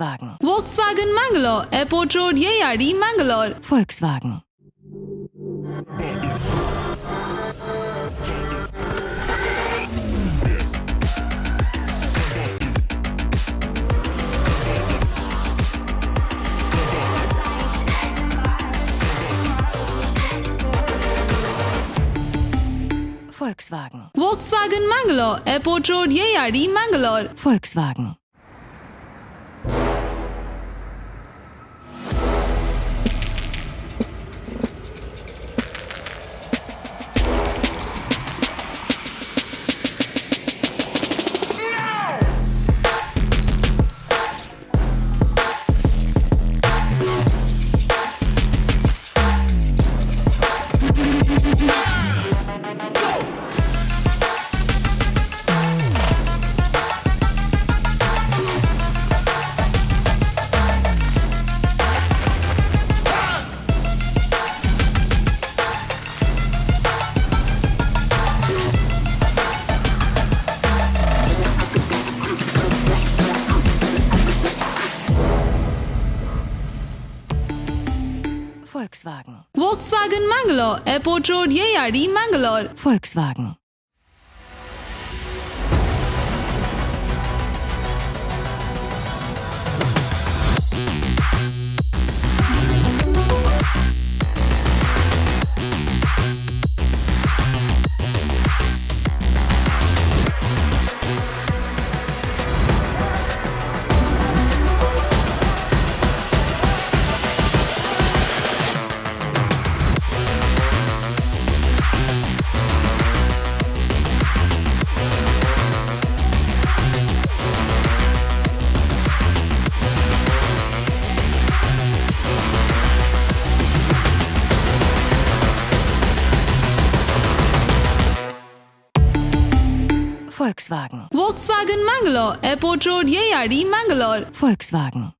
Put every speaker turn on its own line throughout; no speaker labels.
Volkswagen.
Volkswagen Mangalore, Airport Road, Yeyadi, Mangalore.
Volkswagen. Volkswagen.
Volkswagen Mangalore, Airport Road, Yeyadi, Mangalore.
Volkswagen. Volkswagen.
Volkswagen Mangalore, Airport Road, Yeyadi, Mangalore.
Volkswagen. Volkswagen.
Volkswagen Mangalore, Airport Road, Yeyadi, Mangalore.
Volkswagen.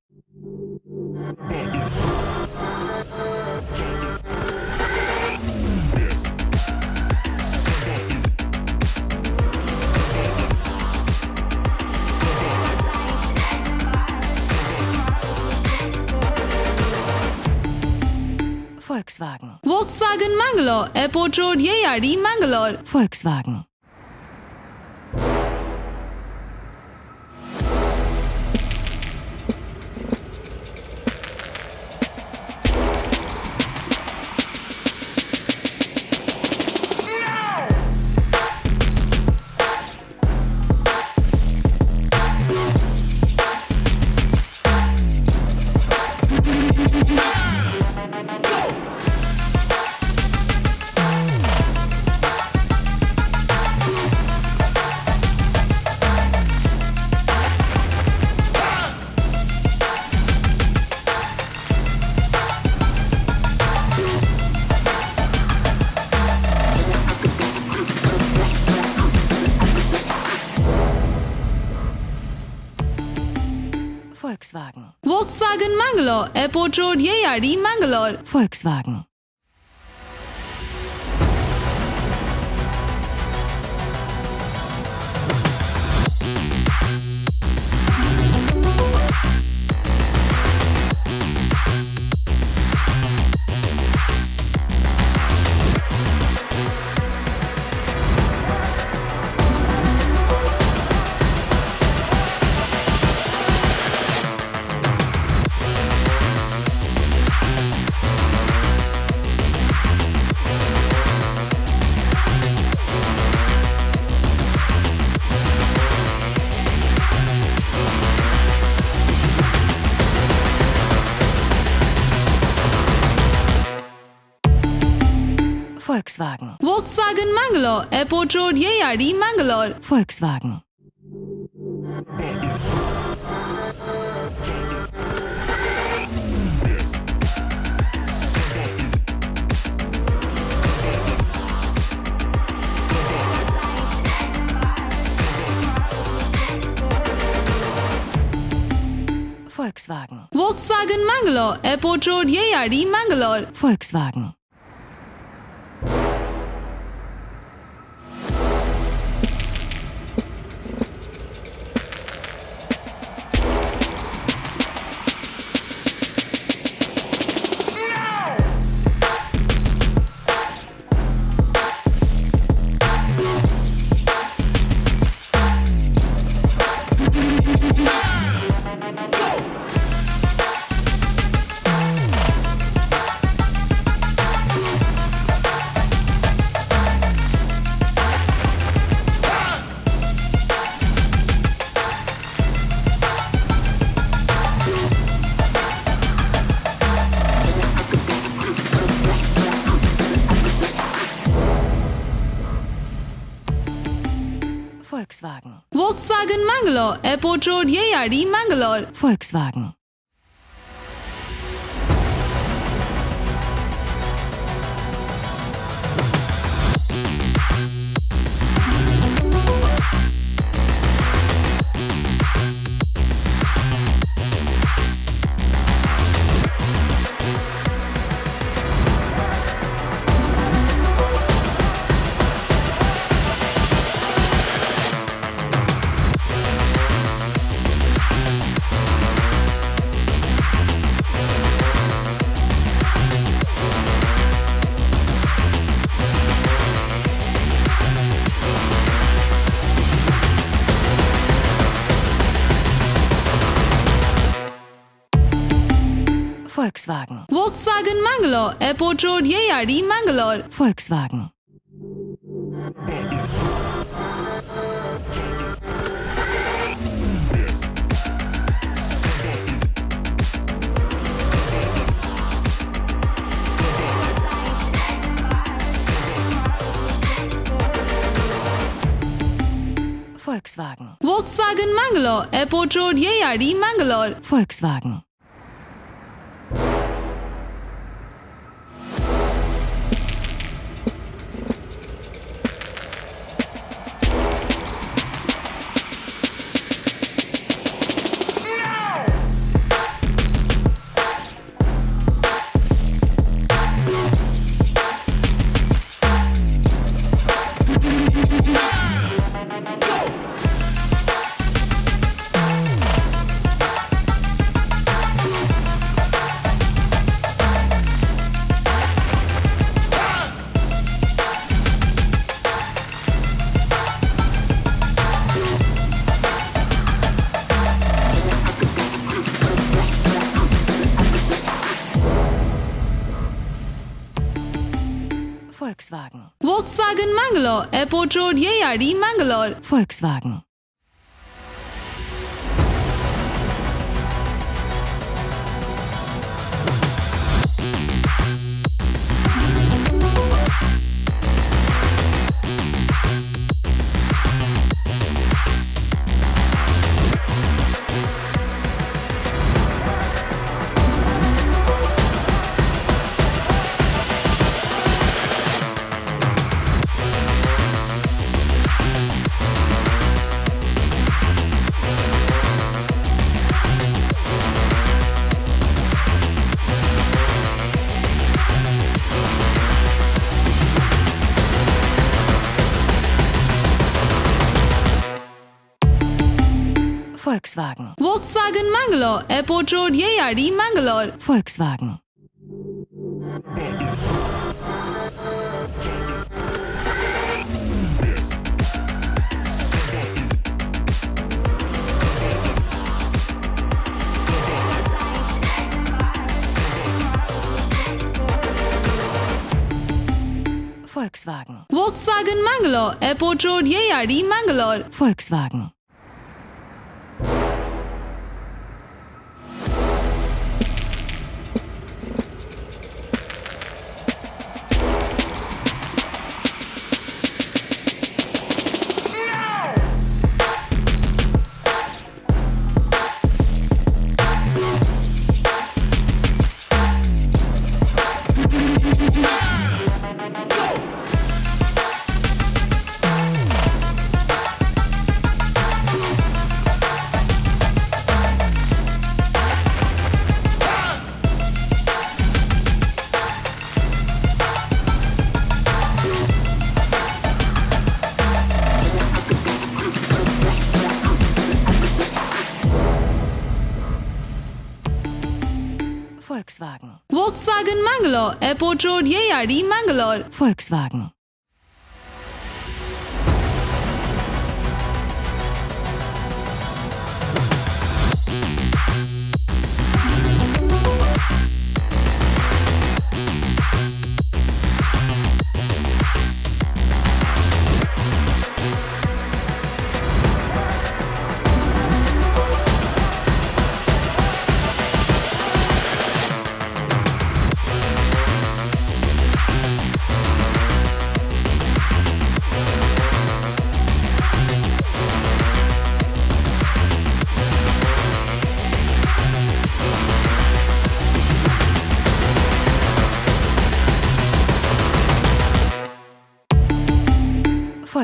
Volkswagen.
Volkswagen Mangalore, Airport Road, Yeyadi, Mangalore.
Volkswagen. Volkswagen.
Volkswagen Mangalore, Airport Road, Yeyadi, Mangalore.
Volkswagen. Volkswagen.
Volkswagen Mangalore, Airport Road, Yeyadi, Mangalore.
Volkswagen. Volkswagen.
Volkswagen Mangalore, Airport Road, Yeyadi, Mangalore.
Volkswagen. Volkswagen.
Volkswagen Mangalore, Airport Road, Yeyadi, Mangalore.
Volkswagen. Volkswagen.
Volkswagen Mangalore, Airport Road, Yeyadi, Mangalore.
Volkswagen. Volkswagen.
Volkswagen Mangalore, Airport Road, Yeyadi, Mangalore.
Volkswagen. Volkswagen.
Volkswagen Mangalore, Airport Road, Yeyadi, Mangalore.
Volkswagen. Volkswagen.
Volkswagen Mangalore, Airport Road, Yeyadi, Mangalore.
Volkswagen. Volkswagen.
Volkswagen Mangalore, Airport Road, Yeyadi, Mangalore.
Volkswagen. Volkswagen.
Volkswagen Mangalore, Airport Road, Yeyadi, Mangalore.
Volkswagen.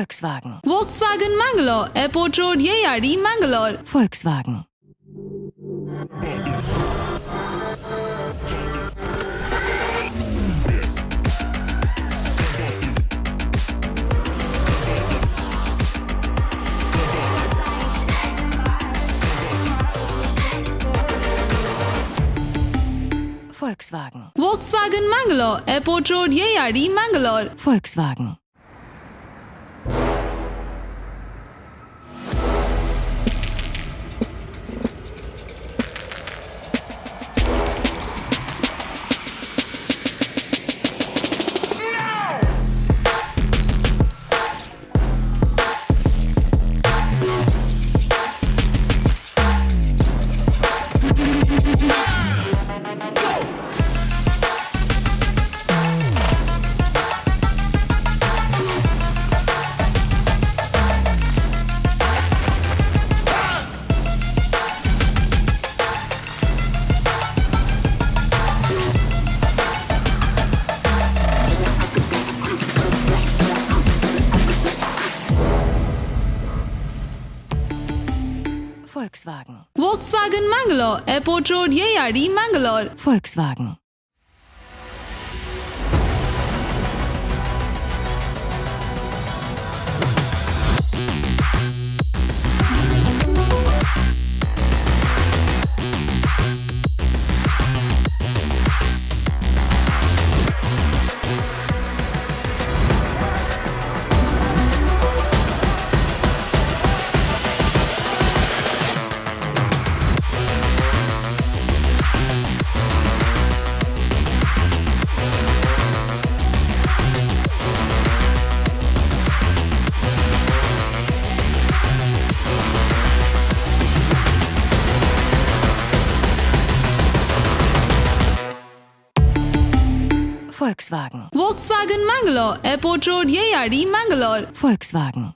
Volkswagen.
Volkswagen Mangalore, Airport Road, Yeyadi, Mangalore.
Volkswagen. Volkswagen.
Volkswagen Mangalore, Airport Road, Yeyadi, Mangalore.
Volkswagen. Volkswagen.
Volkswagen Mangalore, Airport Road, Yeyadi, Mangalore.
Volkswagen. Volkswagen.
Volkswagen Mangalore, Airport Road, Yeyadi, Mangalore.
Volkswagen.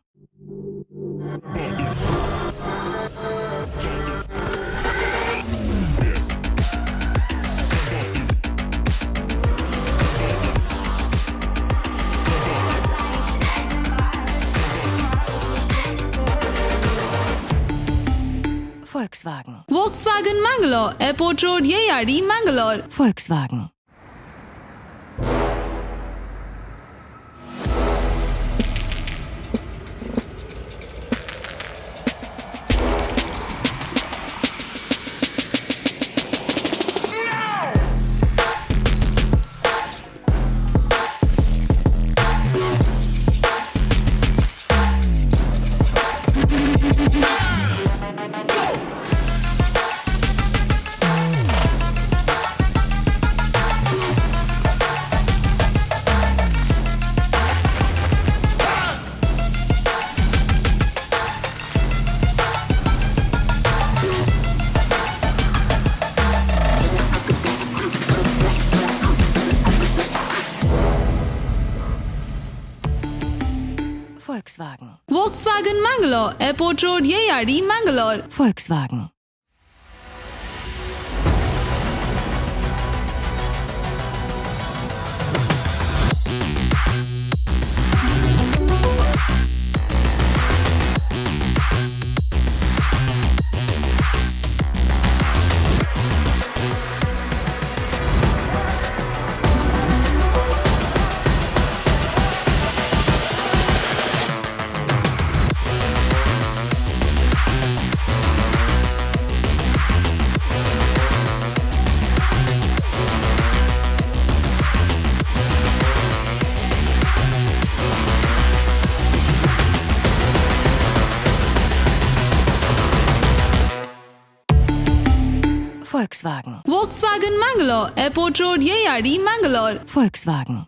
Volkswagen.
Volkswagen Mangalore, Airport Road, Yeyadi, Mangalore.
Volkswagen. Volkswagen.
Volkswagen Mangalore, Airport Road, Yeyadi, Mangalore.
Volkswagen. Volkswagen.
Volkswagen Mangalore, Airport Road, Yeyadi, Mangalore.
Volkswagen.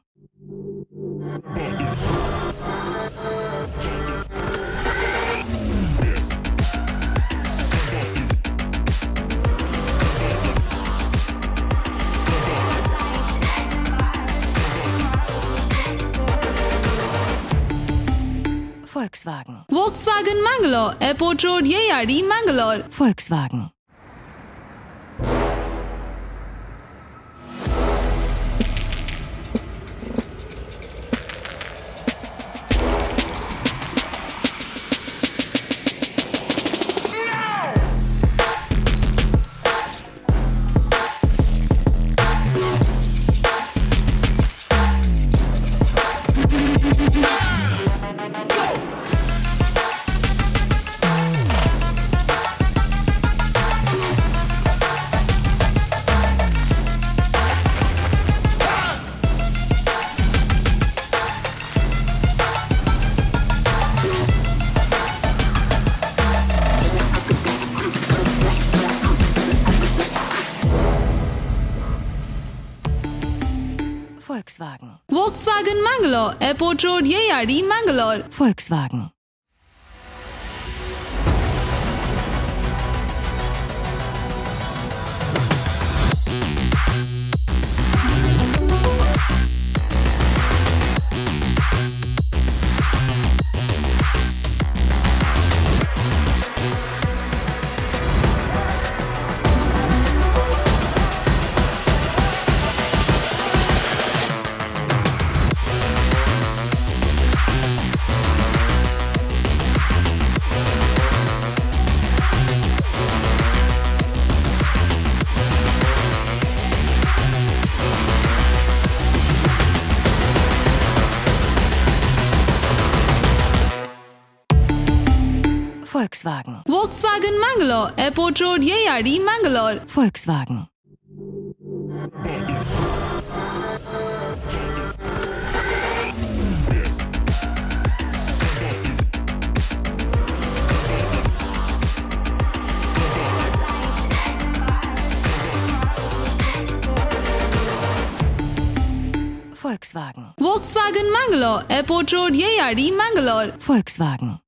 Volkswagen.
Volkswagen Mangalore, Airport Road, Yeyadi, Mangalore.
Volkswagen. Volkswagen.
Volkswagen Mangalore, Airport Road, Yeyadi, Mangalore.
Volkswagen. Volkswagen.
Volkswagen Mangalore, Airport Road, Yeyadi, Mangalore.
Volkswagen. Volkswagen.
Volkswagen Mangalore, Airport Road, Yeyadi, Mangalore.
Volkswagen.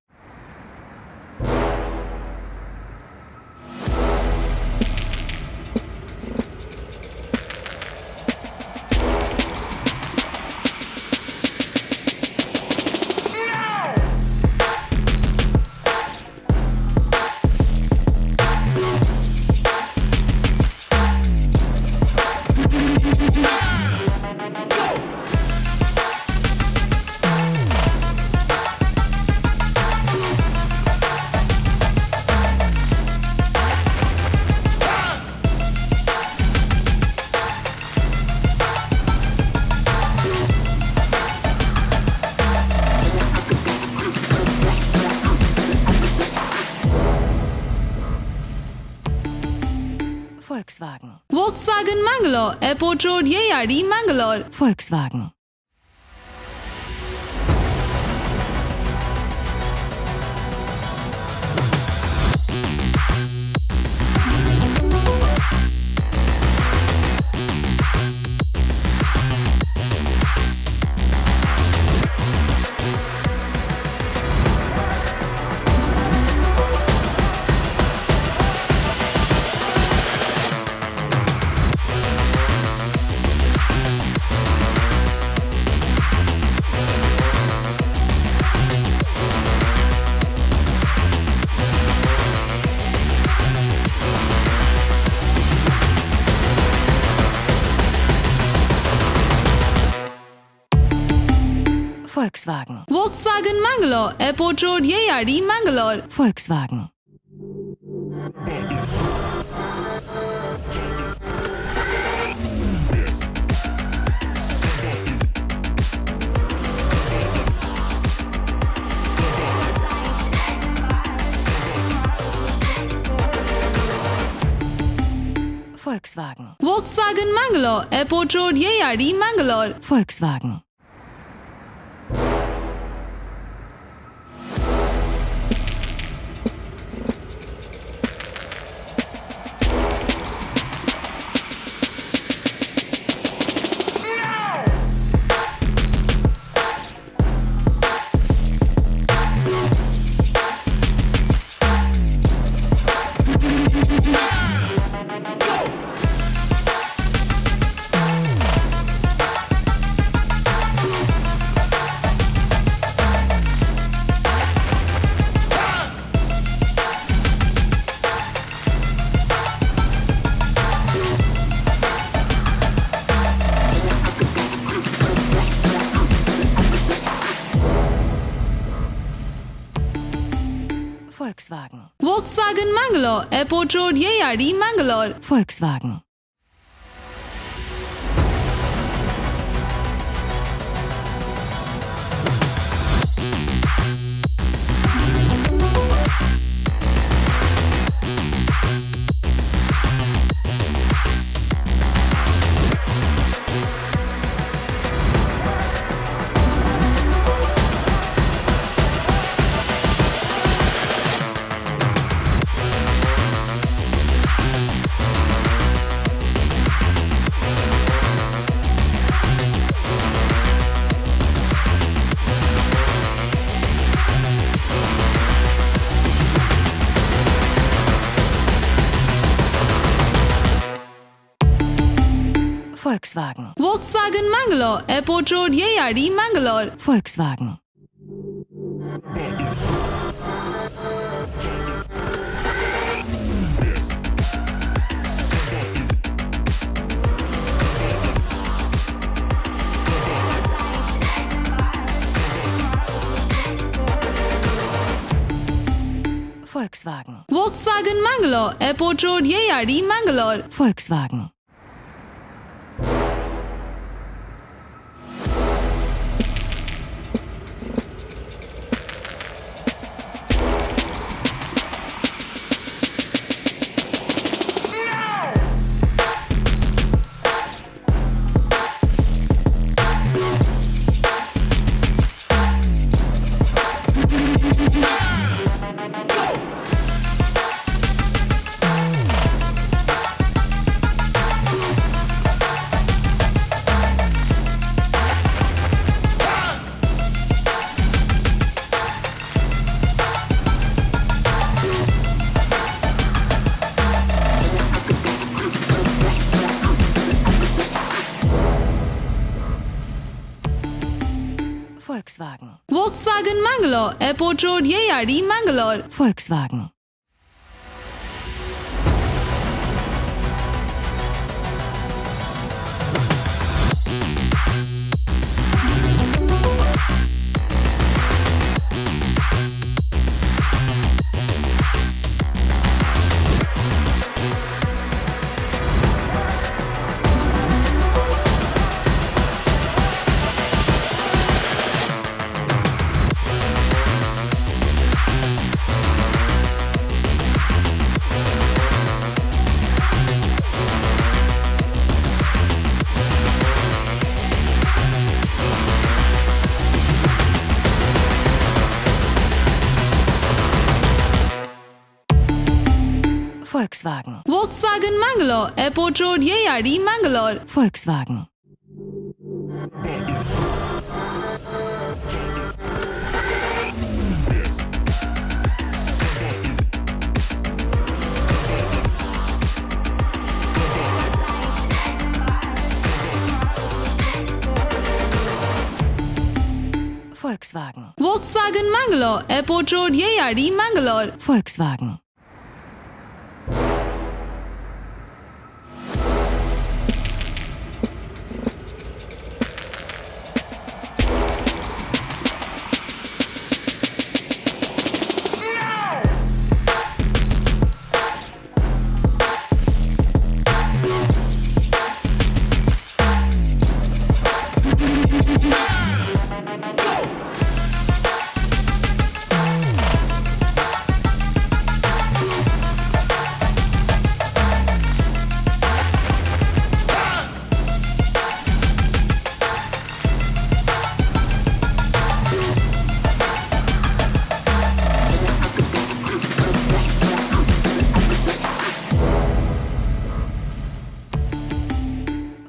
Volkswagen.
Volkswagen Mangalore, Airport Road, Yeyadi, Mangalore.
Volkswagen. Volkswagen.
Volkswagen Mangalore, Airport Road, Yeyadi, Mangalore.
Volkswagen. Volkswagen.
Volkswagen Mangalore, Airport Road, Yeyadi, Mangalore.
Volkswagen. Volkswagen.
Volkswagen Mangalore, Airport Road, Yeyadi, Mangalore.
Volkswagen. Volkswagen.
Volkswagen Mangalore, Airport Road, Yeyadi, Mangalore.
Volkswagen. Volkswagen.
Volkswagen Mangalore, Airport Road, Yeyadi, Mangalore.
Volkswagen. Volkswagen.
Volkswagen Mangalore, Airport Road, Yeyadi, Mangalore.
Volkswagen. Volkswagen.
Volkswagen Mangalore, Airport Road, Yeyadi, Mangalore.
Volkswagen. Volkswagen.
Volkswagen Mangalore, Airport Road, Yeyadi, Mangalore.
Volkswagen.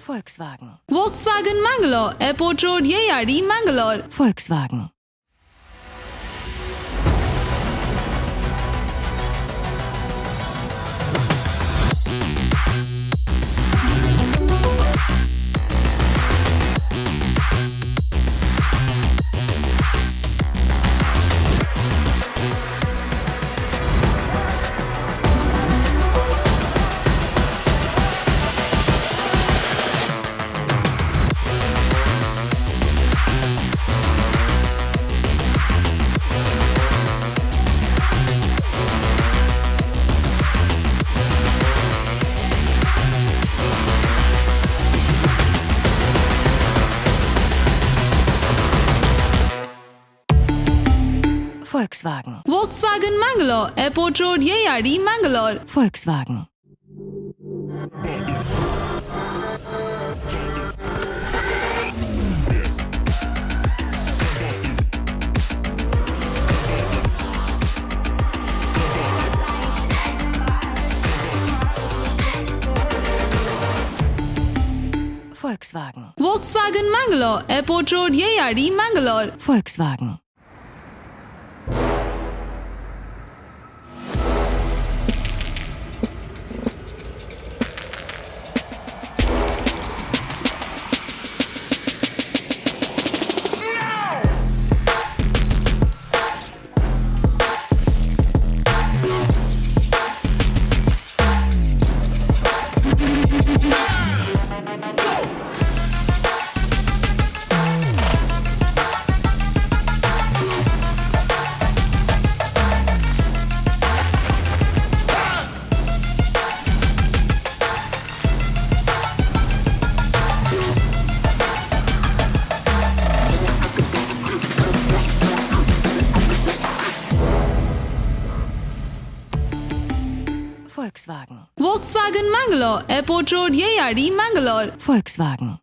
Volkswagen.
Volkswagen Mangalore, Airport Road, Yeyadi, Mangalore.
Volkswagen. Volkswagen.
Volkswagen Mangalore, Airport Road, Yeyadi, Mangalore.
Volkswagen. Volkswagen.
Volkswagen Mangalore, Airport Road, Yeyadi, Mangalore.
Volkswagen. Volkswagen.
Volkswagen Mangalore, Airport Road, Yeyadi, Mangalore.
Volkswagen.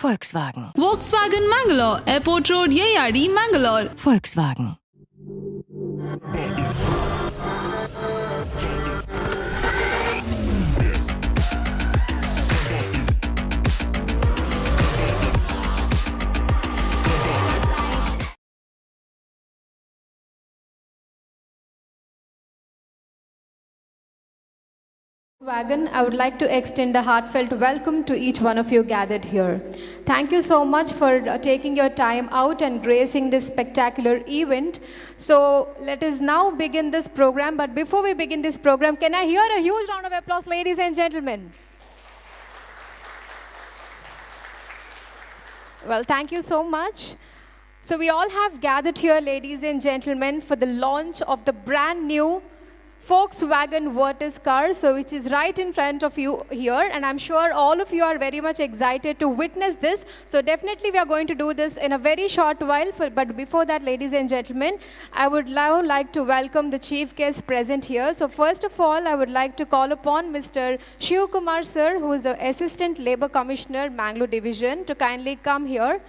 Volkswagen.
Volkswagen Mangalore, Airport Road, Yeyadi, Mangalore.
Volkswagen.
I would like to extend a heartfelt welcome to each one of you gathered here. Thank you so much for taking your time out and gracing this spectacular event. So let us now begin this program. But before we begin this program, can I hear a huge round of applause, ladies and gentlemen? Well, thank you so much. So we all have gathered here, ladies and gentlemen, for the launch of the brand new Volkswagen Virtus car, so which is right in front of you here, and I'm sure all of you are very much excited to witness this. So definitely we are going to do this in a very short while, but before that, ladies and gentlemen, I would now like to welcome the chief guest present here. So first of all, I would like to call upon Mr. Shiv Kumar sir, who is the Assistant Labour Commissioner, Mangalore Division, to kindly come here.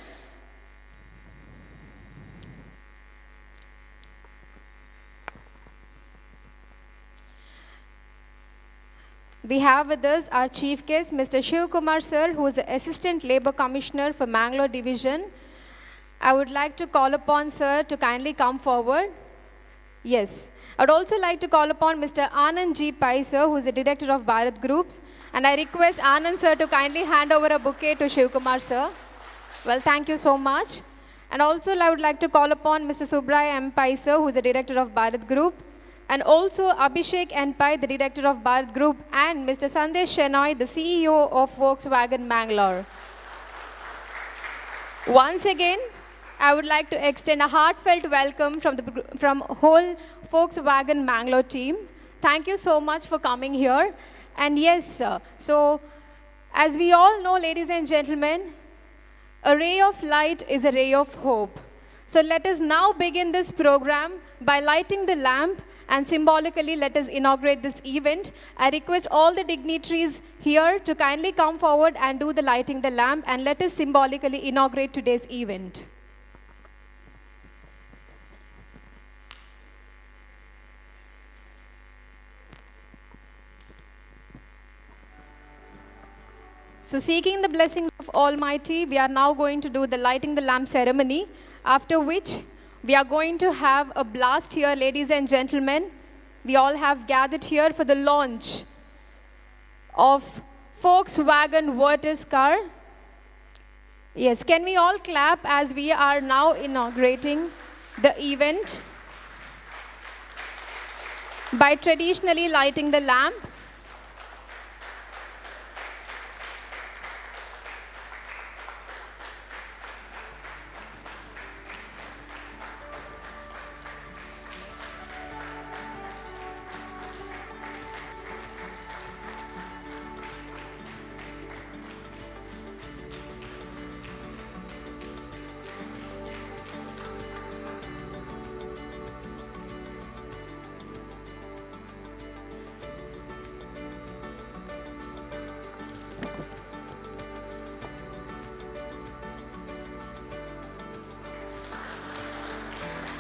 We have with us our chief guest, Mr. Shiv Kumar sir, who is the Assistant Labour Commissioner for Mangalore Division. I would like to call upon sir to kindly come forward. Yes. I would also like to call upon Mr. Anand G. Pai sir, who is the Director of Bharat Groups. And I request Anand sir to kindly hand over a bouquet to Shiv Kumar sir. Well, thank you so much. And also I would like to call upon Mr. Subray M. Pai sir, who is the Director of Bharat Group. And also Abhishek N. Pai, the Director of Bharat Group, and Mr. Sandesh Shenoy, the CEO of Volkswagen Mangalore. Once again, I would like to extend a heartfelt welcome from whole Volkswagen Mangalore team. Thank you so much for coming here. And yes, sir, so as we all know, ladies and gentlemen, a ray of light is a ray of hope. So let us now begin this program by lighting the lamp, and symbolically let us inaugurate this event. I request all the dignitaries here to kindly come forward and do the lighting the lamp, and let us symbolically inaugurate today's event. So seeking the blessings of Almighty, we are now going to do the lighting the lamp ceremony, after which we are going to have a blast here, ladies and gentlemen. We all have gathered here for the launch of Volkswagen Virtus car. Yes, can we all clap as we are now inaugurating the event by traditionally lighting the lamp.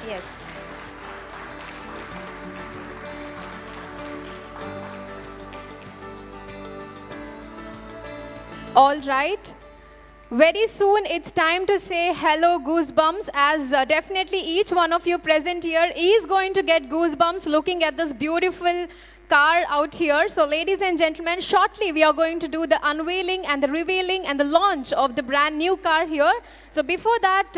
Yes. All right. Very soon it's time to say hello goosebumps, as definitely each one of you present here is going to get goosebumps looking at this beautiful car out here. So ladies and gentlemen, shortly we are going to do the unveiling and the revealing and the launch of the brand new car here. So before that,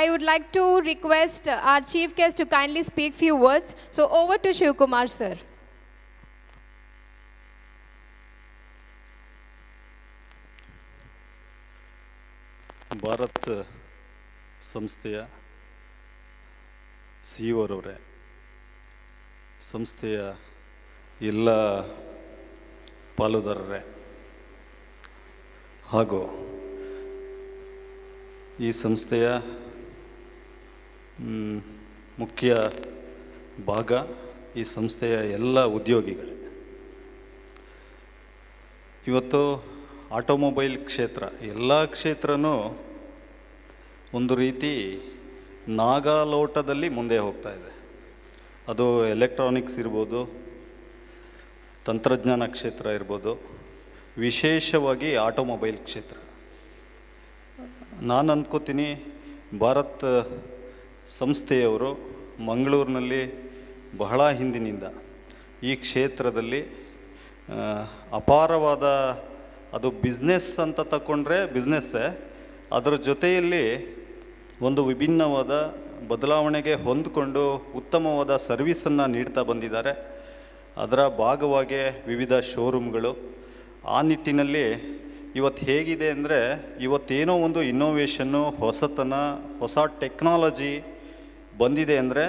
I would like to request our chief guest to kindly speak few words. So over to Shiv Kumar sir.
Bharat ಸಂಸ್ಥೆಯ ಸಿಇಒರವರೇ, ಸಂಸ್ಥೆಯ ಎಲ್ಲ ಪಾಲುದಾರರೇ ಹಾಗೂ ಈ ಸಂಸ್ಥೆಯ ಮುಖ್ಯ ಭಾಗ ಈ ಸಂಸ್ಥೆಯ ಎಲ್ಲ ಉದ್ಯೋಗಿಗಳೇ, ಇವತ್ತು ಆಟೋಮೊಬೈಲ್ ಕ್ಷೇತ್ರ ಎಲ್ಲ ಕ್ಷೇತ್ರನೂ ಒಂದು ರೀತಿ ನಾಗಾಲೋಟದಲ್ಲಿ ಮುಂದೆ ಹೋಗ್ತಾ ಇದೆ. ಅದು ಎಲೆಕ್ಟ್ರಾನಿಕ್ಸ್ ಇರ್ಬೋದು, ತಂತ್ರಜ್ಞಾನ ಕ್ಷೇತ್ರ ಇರ್ಬೋದು, ವಿಶೇಷವಾಗಿ ಆಟೋಮೊಬೈಲ್ ಕ್ಷೇತ್ರ. ನಾನು ಅಂದ್ಕೋತೀನಿ ಭಾರತ್ ಸಂಸ್ಥೆಯವರು ಮಂಗಳೂರಿನಲ್ಲಿ ಬಹಳ ಹಿಂದಿನಿಂದ ಈ ಕ್ಷೇತ್ರದಲ್ಲಿ ಅಪಾರವಾದ, ಅದು ಬಿಸ್ನೆಸ್ ಅಂತ ತಗೊಂಡ್ರೆ ಬಿಸ್ನೆಸ್ಸೇ, ಅದರ ಜೊತೆಯಲ್ಲಿ ಒಂದು ವಿಭಿನ್ನವಾದ ಬದಲಾವಣೆಗೆ ಹೊಂದಿಕೊಂಡು ಉತ್ತಮವಾದ ಸರ್ವಿಸನ್ನು ನೀಡ್ತಾ ಬಂದಿದ್ದಾರೆ. ಅದರ ಭಾಗವಾಗಿ ವಿವಿಧ ಶೋರೂಮ್ಗಳು. ಆ ನಿಟ್ಟಿನಲ್ಲಿ ಇವತ್ತು ಹೇಗಿದೆ ಅಂದರೆ, ಇವತ್ತೇನೋ ಒಂದು ಇನ್ನೋವೇಷನ್ನು, ಹೊಸತನ, ಹೊಸ ಟೆಕ್ನಾಲಜಿ ಬಂದಿದೆ ಅಂದರೆ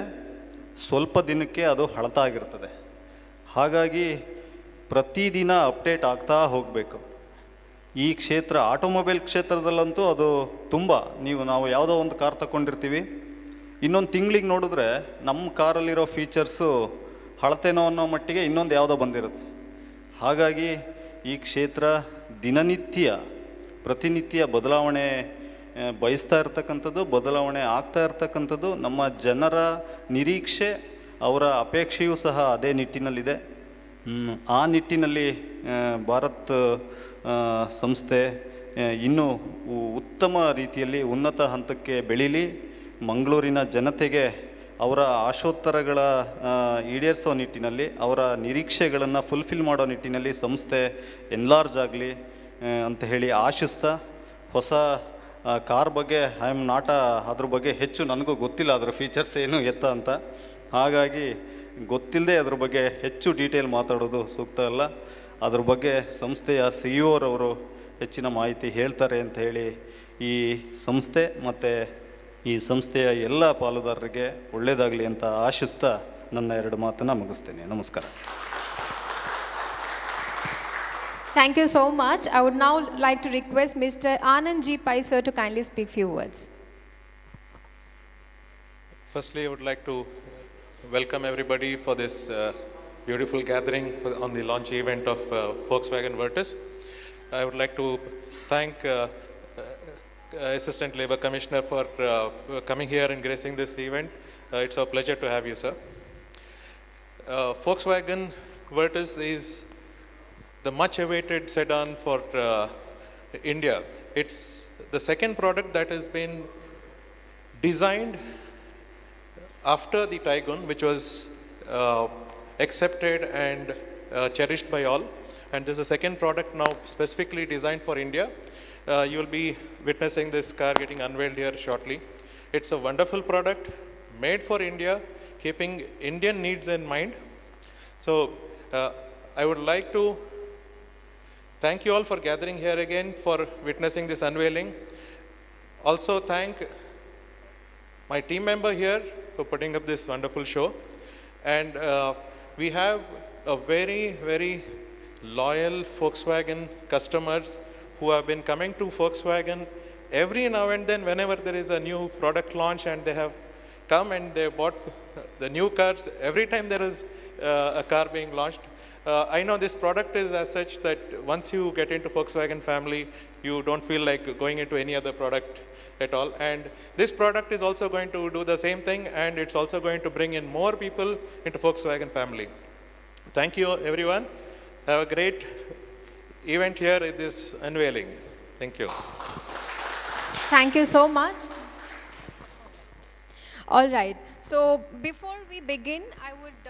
ಸ್ವಲ್ಪ ದಿನಕ್ಕೆ ಅದು ಹಳತಾಗಿರ್ತದೆ. ಹಾಗಾಗಿ ಪ್ರತಿದಿನ ಅಪ್ಡೇಟ್ ಆಗ್ತಾ ಹೋಗಬೇಕು. ಈ ಕ್ಷೇತ್ರ ಆಟೋಮೊಬೈಲ್ ಕ್ಷೇತ್ರದಲ್ಲಂತೂ ಅದು ತುಂಬ. ನಾವು ಯಾವುದೋ ಒಂದು ಕಾರ್ ತಗೊಂಡಿರ್ತೀವಿ, ಇನ್ನೊಂದು ತಿಂಗಳಿಗೆ ನೋಡಿದ್ರೆ ನಮ್ಮ ಕಾರಲ್ಲಿರೋ ಫೀಚರ್ಸು ಹಳತೇನೋ ಅನ್ನೋ ಮಟ್ಟಿಗೆ ಇನ್ನೊಂದು ಯಾವುದೋ ಬಂದಿರುತ್ತೆ. ಹಾಗಾಗಿ ಈ ಕ್ಷೇತ್ರ ದಿನನಿತ್ಯ ಪ್ರತಿನಿತ್ಯ ಬದಲಾವಣೆ ಬಯಸ್ತಾ ಇರ್ತಕ್ಕಂಥದ್ದು, ಬದಲಾವಣೆ ಆಗ್ತಾ ಇರ್ತಕ್ಕಂಥದ್ದು. ನಮ್ಮ ಜನರ ನಿರೀಕ್ಷೆ, ಅವರ ಅಪೇಕ್ಷೆಯೂ ಸಹ ಅದೇ ನಿಟ್ಟಿನಲ್ಲಿದೆ. ಆ ನಿಟ್ಟಿನಲ್ಲಿ ಭಾರತ್ ಸಂಸ್ಥೆ ಇನ್ನೂ ಉತ್ತಮ ರೀತಿಯಲ್ಲಿ ಉನ್ನತ ಹಂತಕ್ಕೆ ಬೆಳೀಲಿ. ಮಂಗಳೂರಿನ ಜನತೆಗೆ ಅವರ ಆಶೋತ್ತರಗಳ ಈಡೇರಿಸೋ ನಿಟ್ಟಿನಲ್ಲಿ, ಅವರ ನಿರೀಕ್ಷೆಗಳನ್ನು ಫುಲ್ಫಿಲ್ ಮಾಡೋ ನಿಟ್ಟಿನಲ್ಲಿ ಸಂಸ್ಥೆ ಎನ್ಲಾರ್ಜ್ ಆಗಲಿ ಅಂತ ಹೇಳಿ ಆಶಿಸ್ತಾ, ಹೊಸ ಕಾರ್ ಬಗ್ಗೆ ಐ ಆಮ್ ನಾಟ್ ಅದ್ರ ಬಗ್ಗೆ ಹೆಚ್ಚು ನನಗೂ ಗೊತ್ತಿಲ್ಲ, ಅದರ ಫೀಚರ್ಸ್ ಏನು ಎತ್ತ ಅಂತ. ಹಾಗಾಗಿ ಗೊತ್ತಿಲ್ಲದೆ ಅದ್ರ ಬಗ್ಗೆ ಹೆಚ್ಚು ಡೀಟೇಲ್ ಮಾತಾಡೋದು ಸೂಕ್ತ ಅಲ್ಲ. ಅದ್ರ ಬಗ್ಗೆ ಸಂಸ್ಥೆಯ ಸಿಇಒರವರು ಹೆಚ್ಚಿನ ಮಾಹಿತಿ ಹೇಳ್ತಾರೆ ಅಂತ ಹೇಳಿ ಈ ಸಂಸ್ಥೆ ಮತ್ತು ಈ ಸಂಸ್ಥೆಯ ಎಲ್ಲ ಪಾಲುದಾರರಿಗೆ ಒಳ್ಳೆಯದಾಗಲಿ ಅಂತ ಆಶಿಸ್ತಾ ನನ್ನ ಎರಡು ಮಾತನ್ನು ಮುಗಿಸ್ತೇನೆ. ನಮಸ್ಕಾರ.
Thank you so much. I would now like to request Mr. Anand G. Pai sir to kindly speak few words.
Firstly, I would like to welcome everybody for this beautiful gathering on the launch event of Volkswagen Virtus. I would like to thank Assistant Labour Commissioner for coming here and gracing this event. It's a pleasure to have you, sir. Volkswagen Virtus is the much awaited sedan for India. It's the second product that has been designed after the Taygun, which was accepted and cherished by all. And this is the second product now specifically designed for India. You will be witnessing this car getting unveiled here shortly. It's a wonderful product made for India, keeping Indian needs in mind. So I would like to thank you all for gathering here again, for witnessing this unveiling. Also thank my team member here for putting up this wonderful show. And we have a very, very loyal Volkswagen customers who have been coming to Volkswagen every now and then whenever there is a new product launch, and they have come and they bought the new cars every time there is a car being launched. I know this product is as such that once you get into Volkswagen family, you don't feel like going into any other product at all. And this product is also going to do the same thing, and it's also going to bring in more people into Volkswagen family. Thank you, everyone. Have a great event here at this unveiling. Thank you.
Thank you so much. All right. So before we begin, I would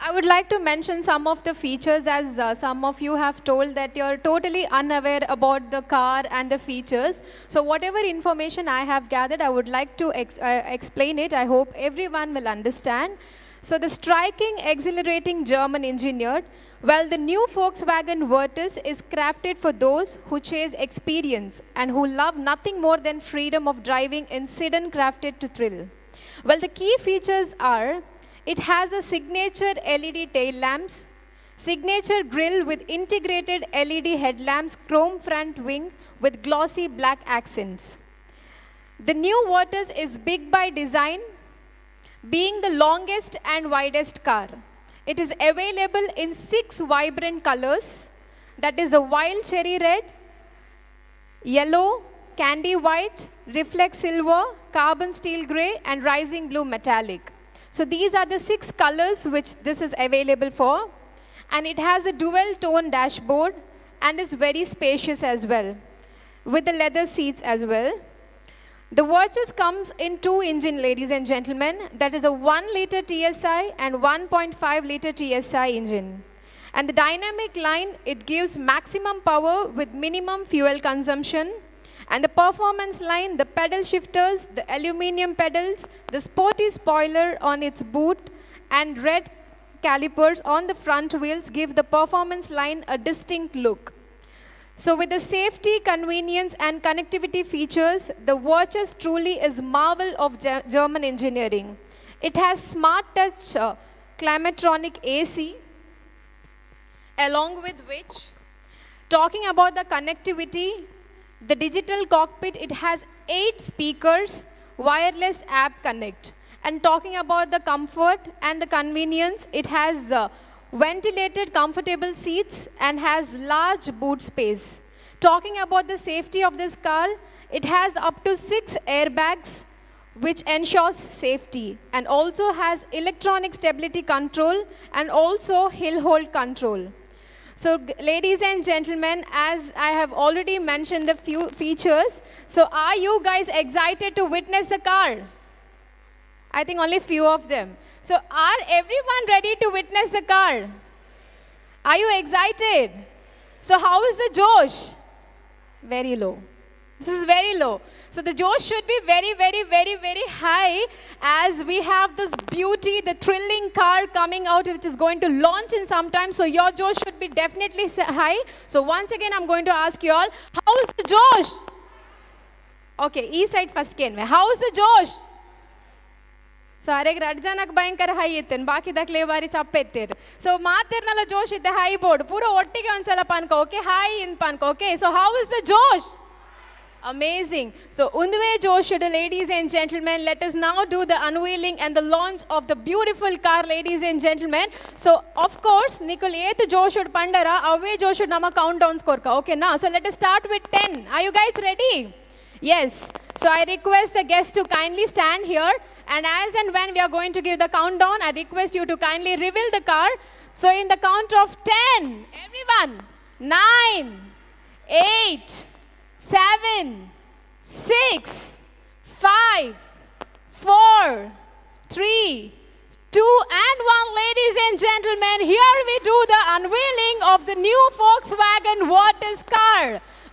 I would like to mention some of the features, as some of you have told that you're totally unaware about the car and the features. So whatever information I have gathered, I would like to explain it. I hope everyone will understand. So the striking, exhilarating German engineered, well, the new Volkswagen Virtus is crafted for those who chase experience and who love nothing more than freedom of driving in sedan crafted to thrill. Well, the key features are, it has a signature LED tail lamps, signature grille with integrated LED headlamps, chrome front wing with glossy black accents. The new Virtus is big by design, being the longest and widest car. It is available in 6 vibrant colors, that is a wild cherry red, yellow, candy white, reflex silver, carbon steel gray, and rising blue metallic. So these are the 6 colors which this is available for. And it has a dual tone dashboard and is very spacious as well, with the leather seats as well. The Virtus comes in 2 engine, ladies and gentlemen. That is a 1 liter TSI and 1.5 liter TSI engine. And the dynamic line, it gives maximum power with minimum fuel consumption. And the performance line, the pedal shifters, the aluminum pedals, the sporty spoiler on its boot, and red calipers on the front wheels give the performance line a distinct look. So with the safety, convenience, and connectivity features, the Virtus truly is marvel of German engineering. It has smart touch climatronic AC, along with which, talking about the connectivity, the digital cockpit, it has 8 speakers, wireless app connect. And talking about the comfort and the convenience, it has ventilated comfortable seats and has large boot space. Talking about the safety of this car, it has up to 6 airbags which ensures safety, and also has electronic stability control and also hill hold control. So ladies and gentlemen, as I have already mentioned the few features, so are you guys excited to witness the car? I think only few of them. So are everyone ready to witness the car? Are you excited? So how is the Josh? Very low. This is very low. So the Josh should be very, very, very, very high, as we have this beauty, the thrilling car coming out, which is going to launch in some time. So your Josh should be definitely high. So once again, I'm going to ask you all, how is the Josh? Okay, east side first came. How is the Josh? So ಅರೆಗೆ ಎರಡು ಜನಕ್ಕೆ ಭಯಂಕರ high ಇತ್ತೇನು, ಬಾಕಿದಕ್ಲೆ ಬಾರಿ ಚಪ್ಪೆತ್ತೀರು. So ಮಾತಿರ್ನಲ್ಲ ಜೋಶ್ ಇತ್ತೆ high board ಪೂರ ಒಟ್ಟಿಗೆ ಒಂದ್ಸಲ ಪಾನ್ಕೋ, okay ಹೈ ಇನ್ ಪಾನ್ಕೋ, okay. So how is the josh? Amazing. So Undwe Joshudu, ladies and gentlemen, let us now do the unveiling and the launch of the beautiful car, ladies and gentlemen. So of course, Nikol 8th Joshudu Pandara, away Joshudu nama countdown score ka. Okay, now, so let us start with 10. Are you guys ready? Yes. So I request the guests to kindly stand here, and as and when we are going to give the countdown, I request you to kindly reveal the car. So in the count of 10, everyone, 9, 8, 7, 6, 5, 4, 3, 2, and 1. Ladies and gentlemen, here we do the unveiling of the new Volkswagen Virtus car.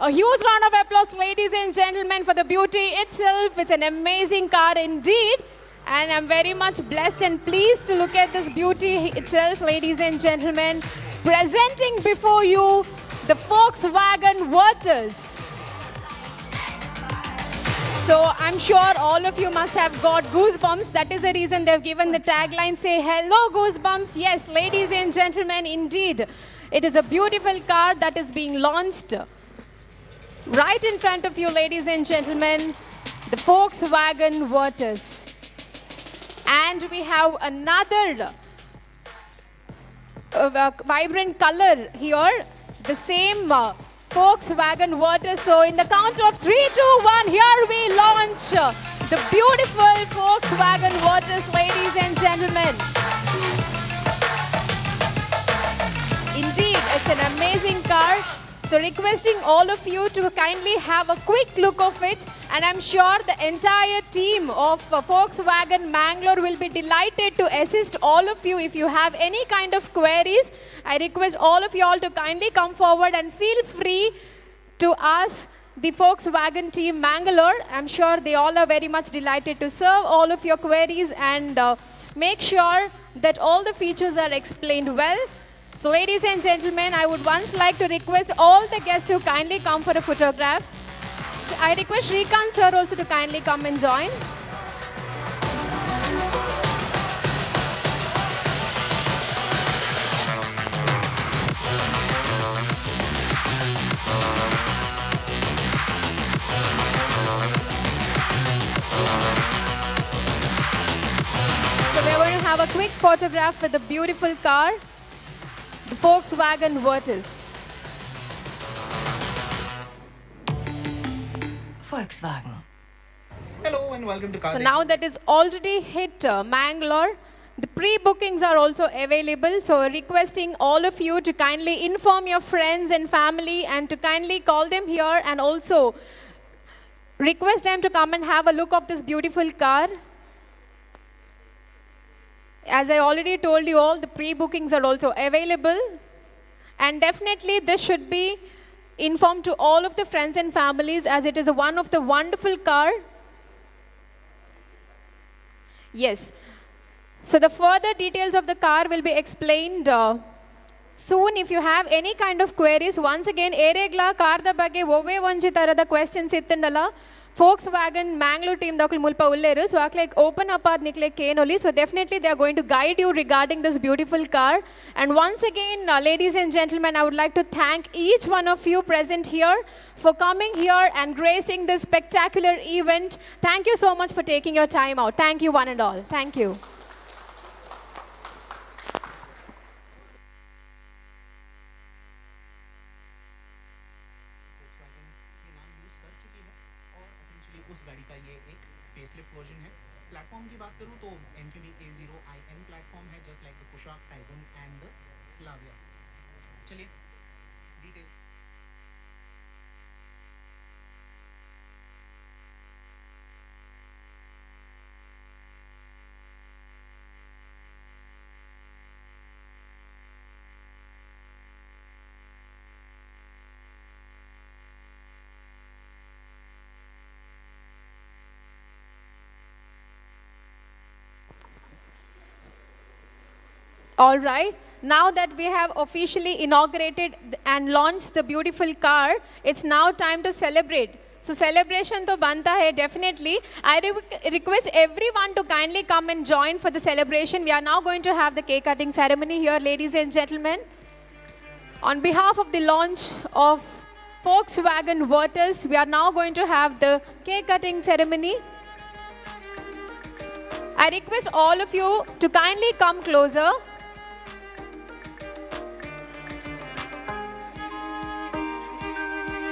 A huge round of applause, ladies and gentlemen, for the beauty itself. It's an amazing car indeed. And I'm very much blessed and pleased to look at this beauty itself, ladies and gentlemen. Presenting before you the Volkswagen Virtus. So I'm sure all of you must have got goosebumps. That is the reason they've given the tagline, say hello goosebumps. Yes, ladies and gentlemen, indeed. It is a beautiful car that is being launched right in front of you, ladies and gentlemen, the Volkswagen Virtus. And we have another vibrant color here, the same Volkswagen Virtus. So in the count of 3, 2, 1, here we launch the beautiful Volkswagen Virtus, ladies and gentlemen. Indeed, it's an amazing car. So requesting all of you to kindly have a quick look of it, and I'm sure the entire team of Volkswagen Mangalore will be delighted to assist all of you. If you have any kind of queries, I request all of you all to kindly come forward and feel free to ask the Volkswagen team Mangalore. I'm sure they all are very much delighted to serve all of your queries and make sure that all the features are explained well. So ladies and gentlemen, I would once like to request all the guests to kindly come for a photograph. I request Shrikant sir also to kindly come and join. So we are going to have a quick photograph with the beautiful car, the Volkswagen Virtus.
Volkswagen.
Hello and welcome to Car
So
Day.
now that is already hit Mangalore, the pre-bookings are also available. So requesting all of you to kindly inform your friends and family and to kindly call them here and also request them to come and have a look of this beautiful car. As I already told you all, the pre-bookings are also available. And definitely this should be informed to all of the friends and families as it is one of the wonderful car. Yes. So the further details of the car will be explained soon. If you have any kind of queries, once again, Eregla car da bage ove onji tarada questions ittundala. Volkswagen Mangalore team dakul mulpa ulleru. So like open up ad nikle kenoli. So definitely they are going to guide you regarding this beautiful car. And once again, ladies and gentlemen, I would like to thank each one of you present here for coming here and gracing this spectacular event. Thank you so much for taking your time out. Thank you one and all. Thank you.
Volkswagen ये नाम use कर चुकी है और essentially उस गाड़ी का ये एक फेसलिफ्ट वर्जन है। प्लेटफॉर्म की बात करूं तो MQB A0iN प्लेटफॉर्म है, just like the Kushaq, Taigun and the Slavia. चलिए detail.
All right. Now that we have officially inaugurated and launched the beautiful car, it's now time to celebrate. So celebration to banta hai, definitely. I request everyone to kindly come and join for the celebration. We are now going to have the cake cutting ceremony here, ladies and gentlemen. On behalf of the launch of Volkswagen Virtus, we are now going to have the cake cutting ceremony. I request all of you to kindly come closer.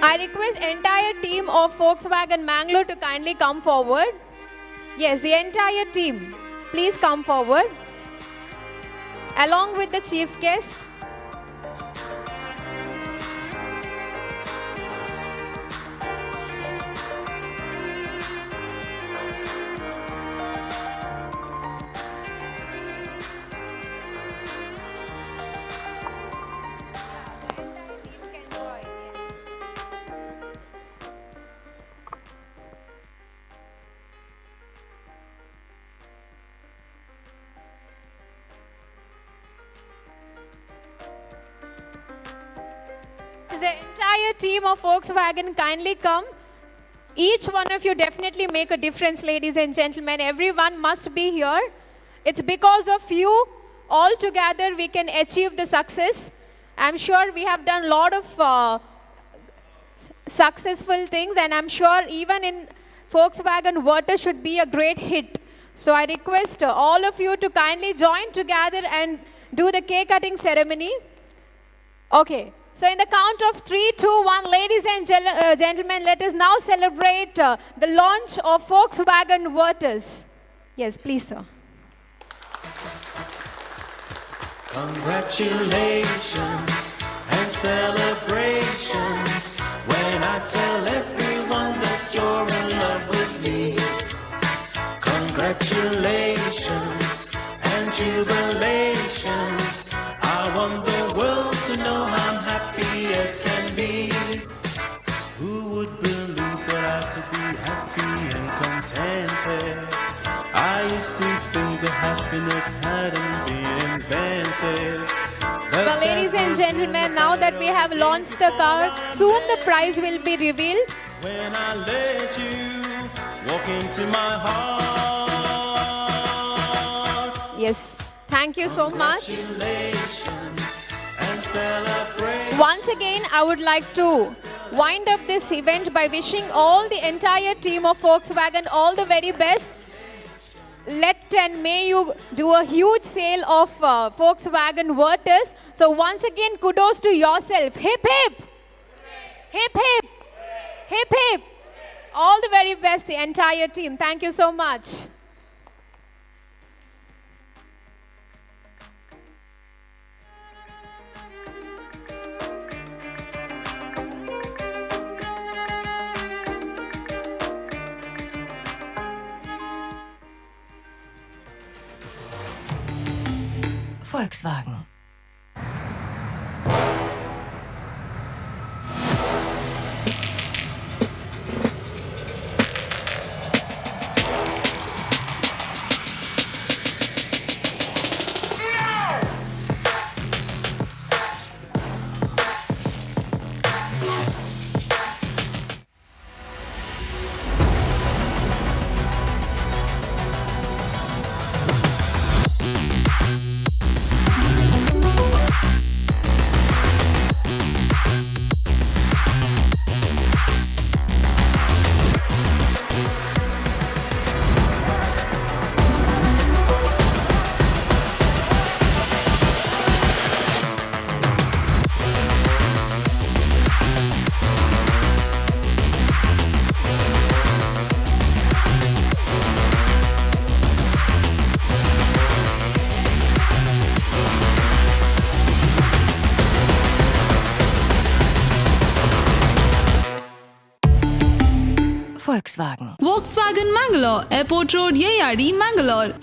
I request entire team of Volkswagen Mangalore to kindly come forward. Yes, the entire team, please come forward. Along with the chief guest. The entire team of Volkswagen kindly come. Each one of you definitely make a difference, ladies and gentlemen. Everyone must be here. It's because of you, all together, we can achieve the success. I'm sure we have done a lot of successful things, and I'm sure even in Volkswagen Virtus should be a great hit. So I request all of you to kindly join together and do the cake cutting ceremony. Okay. So in the count of 3, 2, 1, ladies and gentlemen, let us now celebrate the launch of Volkswagen Virtus. Yes, please, sir.
Congratulations and celebrations when I tell everyone that you're in love with me. Congratulations and jubilations. I want the world to know I'm happy as can be. Who would believe that I could be happy and contented? I used to think that happiness hadn't been invented.
Well, ladies and gentlemen, now that we have launched the car, soon the prize will be revealed.
When I let you walk into my heart.
Yes, thank you so much.
Congratulations and celebrate.
Once again, I would like to wind up this event by wishing all the entire team of Volkswagen all the very best. Let and may you do a huge sale of Volkswagen Virtus. So once again, kudos to yourself. Hip hip! Hip hip! Hip hip! All the very best, the entire team. Thank you so much.
Volkswagen. Volkswagen.
Volkswagen Mangalore, Airport Road, Yeyadi, Mangalore.